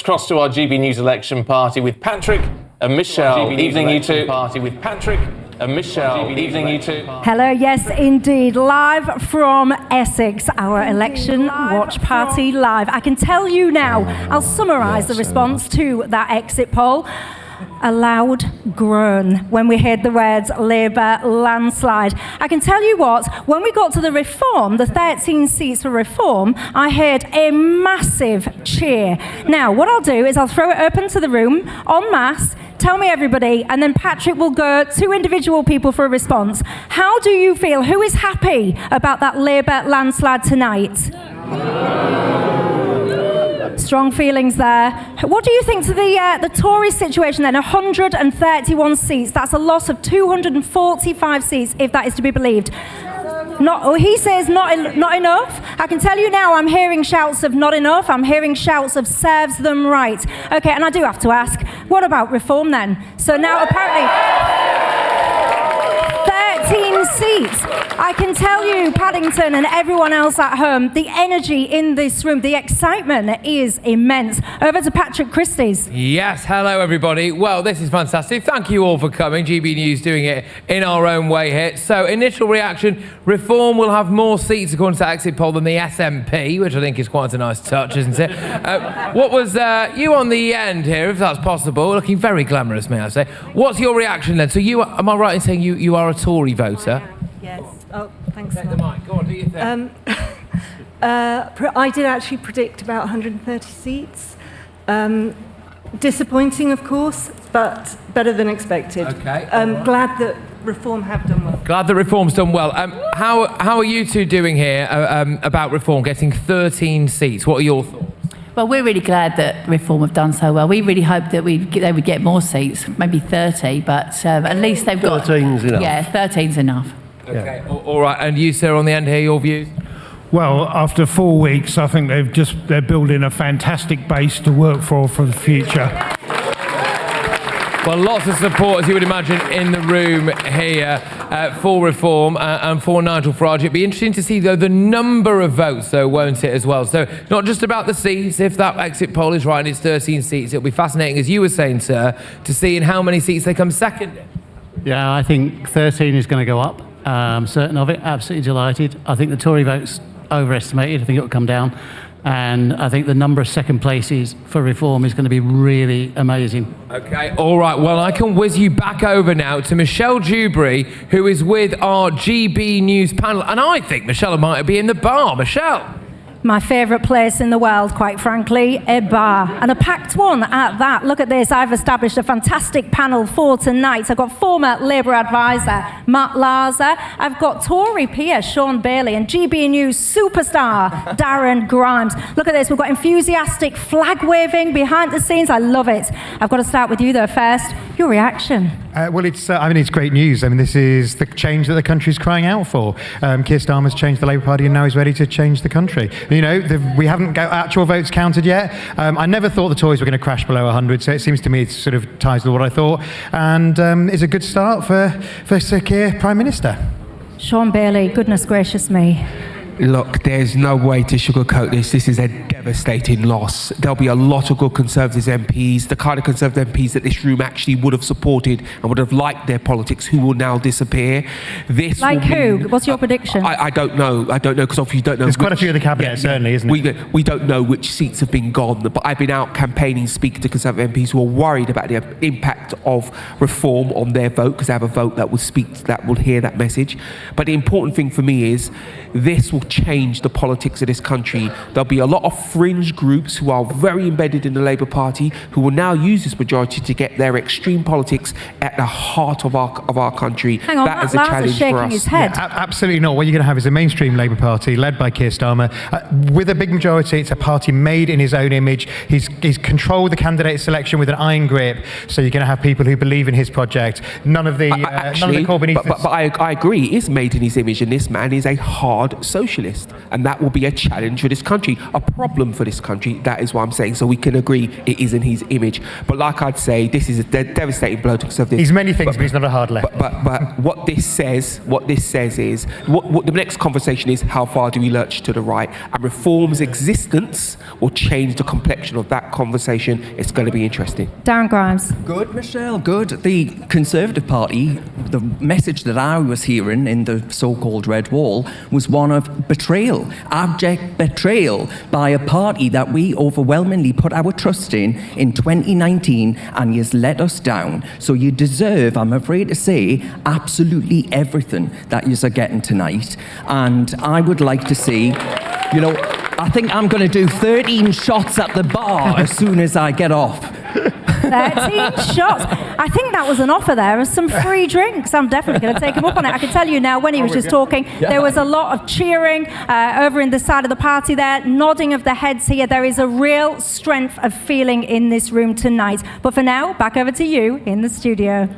cross to our GB News election party with Patrick and Michelle. Evening, you two. Party with Patrick and Michelle. Evening, you two. Hello, yes, indeed. Live from Essex, our election watch party live. I can tell you now, I'll summarise the response to that exit poll. A loud groan when we heard the words Labour landslide. I can tell you what, when we got to the Reform, the 13 seats for Reform, I heard a massive cheer. Now, what I'll do is I'll throw it open to the room en masse. Tell me everybody, and then Patrick will go to individual people for a response. How do you feel? Who is happy about that Labour landslide tonight? Strong feelings there. What do you think to the Tory situation then? 131 seats. That's a loss of 245 seats, if that is to be believed. He says not enough. I can tell you now, I'm hearing shouts of not enough. I'm hearing shouts of serves them right. Okay, and I do have to ask, what about Reform then? So now apparently 13 seats. I can tell you, Paddington and everyone else at home, the energy in this room, the excitement is immense. Over to Patrick Christie's. Yes, hello everybody. Well, this is fantastic. Thank you all for coming. GB News doing it in our own way here. So, initial reaction, Reform will have more seats according to exit poll than the SNP, which I think is quite a nice touch, isn't it? What was you on the end here, if that's possible? Looking very glamorous, may I say. What's your reaction then? So you, am I right in saying you are a Tory voter? Yes. Oh, thanks. Take the mic. Go on, do you think? I did actually predict about 130 seats. Disappointing, of course, but better than expected. Okay. Glad that Reform have done well. Glad that Reform's done well. How are you two doing here about Reform getting 13 seats? What are your thoughts? Well, we're really glad that Reform have done so well. We really hoped that they would get more seats, maybe 30, but at least they've got... 13's enough. Yeah, 13's enough. Okay, all right. And you, sir, on the end here, your views? Well, after 4 weeks, I think they're building a fantastic base to work for the future. Well, lots of support, as you would imagine, in the room here for Reform and for Nigel Farage. It'd be interesting to see, though, the number of votes, though, won't it, as well? So not just about the seats. If that exit poll is right and it's 13 seats, it'll be fascinating, as you were saying, sir, to see in how many seats they come second. Yeah, I think 13 is going to go up. Certain of it, absolutely delighted. I think the Tory vote's overestimated. I think it'll come down. And I think the number of second places for Reform is going to be really amazing. Okay, all right. Well, I can whiz you back over now to Michelle Dewberry, who is with our GB News panel. And I think Michelle might be in the bar. Michelle. My favourite place in the world, quite frankly, a bar. And a packed one at that. Look at this, I've established a fantastic panel for tonight. I've got former Labour advisor Matt Larser. I've got Tory peer Sean Bailey and GB News superstar Darren Grimes. Look at this, we've got enthusiastic flag waving behind the scenes. I love it. I've got to start with you though first. Your reaction? Well, it's great news. I mean, this is the change that the country's crying out for. Keir Starmer's changed the Labour Party and now he's ready to change the country. You know, we haven't got actual votes counted yet. I never thought the Tories were going to crash below 100, so it seems to me it sort of ties with what I thought. And it's a good start for Sir Keir Prime Minister. Sean Bailey, goodness gracious me. Look, there's no way to sugarcoat this. This is a devastating loss. There'll be a lot of good Conservative MPs, the kind of Conservative MPs that this room actually would have supported and would have liked their politics, who will now disappear. This like who? What's your prediction? I don't know. I don't know, because obviously you don't know. There's quite a few of the cabinet, certainly, isn't it? We don't know which seats have been gone, but I've been out campaigning, speaking to Conservative MPs who are worried about the impact of Reform on their vote, because they have a vote that will that will hear that message. But the important thing for me is this will change the politics of this country. There'll be a lot of fringe groups who are very embedded in the Labour Party who will now use this majority to get their extreme politics at the heart of our country. Hang on, that is a challenge shaking for us. his head. Yeah, absolutely not. What you're going to have is a mainstream Labour Party led by Keir Starmer. With a big majority, it's a party made in his own image. He's controlled the candidate selection with an iron grip. So you're going to have people who believe in his project. None of the Corbynists. But I agree, it is made in his image, and this man is a hard socialist. socialist. And that will be a challenge for this country, a problem for this country. That is what I'm saying. So we can agree it isn't his image. But like I'd say, this is a devastating blow to conservatives. He's many things, but he's not a hard left. But what this says is, what the next conversation is, how far do we lurch to the right? And reform's existence will change the complexion of that conversation. It's going to be interesting. Darren Grimes. Good, Michelle, good. The Conservative Party, the message that I was hearing in the so-called Red Wall was one of betrayal, abject betrayal by a party that we overwhelmingly put our trust in 2019, and you've let us down. So you deserve, I'm afraid to say, absolutely everything that you're getting tonight. And I would like to see, you know, I think I'm going to do 13 shots at the bar as soon as I get off. 13 shots. I think that was an offer there of some free drinks. I'm definitely going to take him up on it. I can tell you now, when he was just talking, there was a lot of cheering over in the side of the party there, nodding of the heads here. There is a real strength of feeling in this room tonight. But for now, back over to you in the studio.